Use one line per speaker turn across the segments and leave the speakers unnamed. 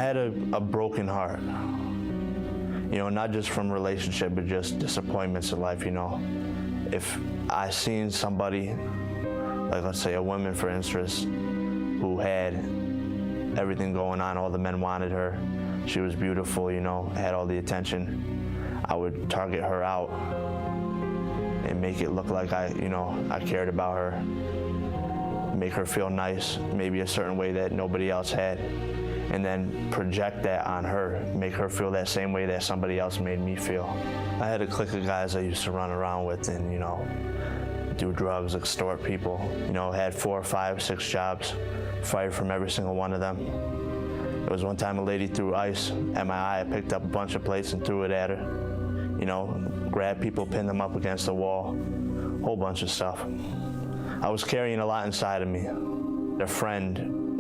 had a broken heart. You know, not just from relationship, but just disappointments in life, you know. If I seen somebody, like let's say a woman, for instance, who had everything going on, all the men wanted her, she was beautiful, you know, had all the attention, I would target her out and make it look like I cared about her, make her feel nice, maybe a certain way that nobody else had, and then project that on her, make her feel that same way that somebody else made me feel. I had a clique of guys I used to run around with and, you know, do drugs, extort people, you know, had 4, 5, 6 jobs, fired from every single one of them. There was one time a lady threw ice at my eye. I picked up a bunch of plates and threw it at her. You know, grabbed people, pinned them up against the wall, whole bunch of stuff. I was carrying a lot inside of me. A friend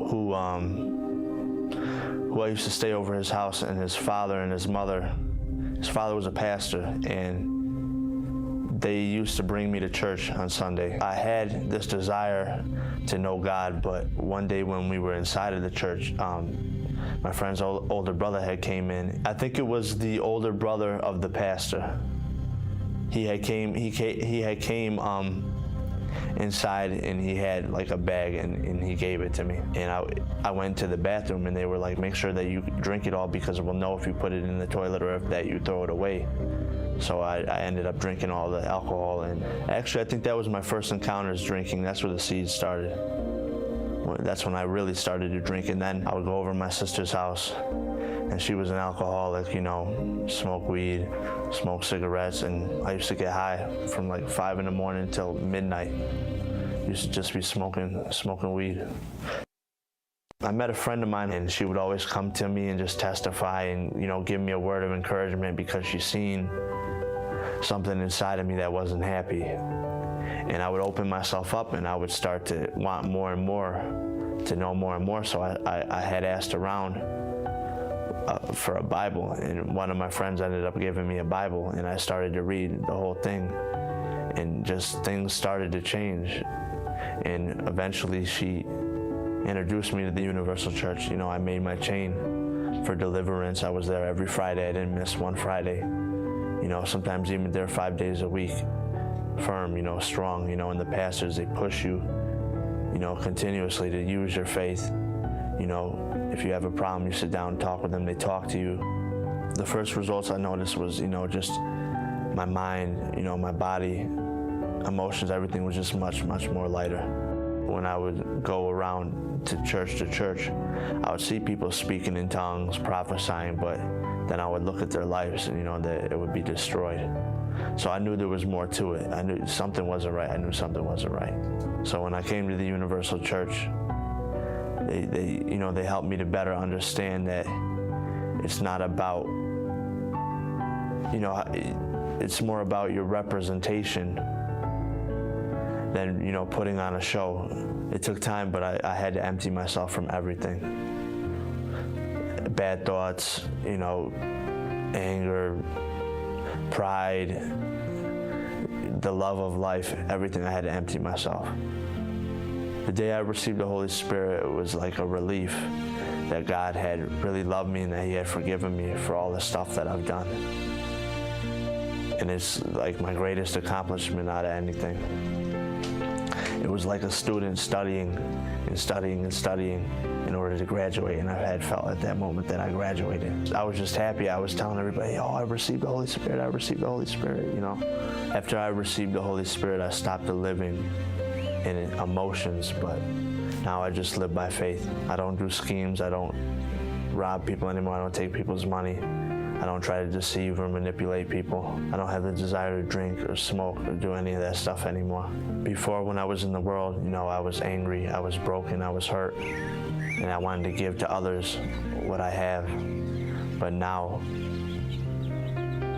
who I used to stay over his house, and his father and his mother, his father was a pastor, and they used to bring me to church on Sunday. I had this desire to know God, but one day when we were inside of the church, my friend's older brother had came in. I think it was the older brother of the pastor. He had came inside, and he had like a bag, and he gave it to me. And I went to the bathroom, and they were like, make sure that you drink it all, because we'll know if you put it in the toilet or if that you throw it away. So I ended up drinking all the alcohol, and actually I think that was my first encounters drinking. That's where the seeds started. That's when I really started to drink, and then I would go over to my sister's house, and she was an alcoholic, you know, smoke weed, smoke cigarettes, and I used to get high from like 5 in the morning till midnight. Used to just be smoking weed. I met a friend of mine, and she would always come to me and just testify and, you know, give me a word of encouragement because she seen something inside of me that wasn't happy. And I would open myself up, and I would start to want more and more, to know more and more. So I had asked around for a Bible, and one of my friends ended up giving me a Bible, and I started to read the whole thing, and just things started to change. And eventually she introduced me to the Universal Church. You know, I made my chain for deliverance. I was there every Friday. I didn't miss one Friday. You know, sometimes even there 5 days a week. Firm, you know, strong, you know, and the pastors, they push you, you know, continuously to use your faith. You know, if you have a problem, you sit down and talk with them, they talk to you. The first results I noticed was, you know, just my mind, you know, my body, emotions, everything was just much, much more lighter. When I would go around to church, I would see people speaking in tongues, prophesying, but then I would look at their lives and, you know, that it would be destroyed. So I knew there was more to it. I knew something wasn't right. I knew something wasn't right. So when I came to the Universal Church, they you know, they helped me to better understand that it's not about, you know, it's more about your representation than, you know, putting on a show. It took time, but I had to empty myself from everything. Bad thoughts, you know, anger, pride, the love of life, everything. I had to empty myself. The day I received the Holy Spirit, it was like a relief that God had really loved me and that He had forgiven me for all the stuff that I've done. And it's like my greatest accomplishment out of anything. It was like a student studying and studying and studying in order to graduate, and I had felt at that moment that I graduated. I was just happy. I was telling everybody, oh, I received the Holy Spirit, I received the Holy Spirit, you know. After I received the Holy Spirit, I stopped living in emotions, but now I just live by faith. I don't do schemes, I don't rob people anymore, I don't take people's money. I don't try to deceive or manipulate people. I don't have the desire to drink or smoke or do any of that stuff anymore. Before, when I was in the world, you know, I was angry, I was broken, I was hurt, and I wanted to give to others what I have. But now,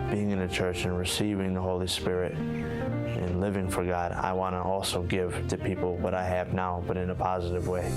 being in the church and receiving the Holy Spirit and living for God, I want to also give to people what I have now, but in a positive way.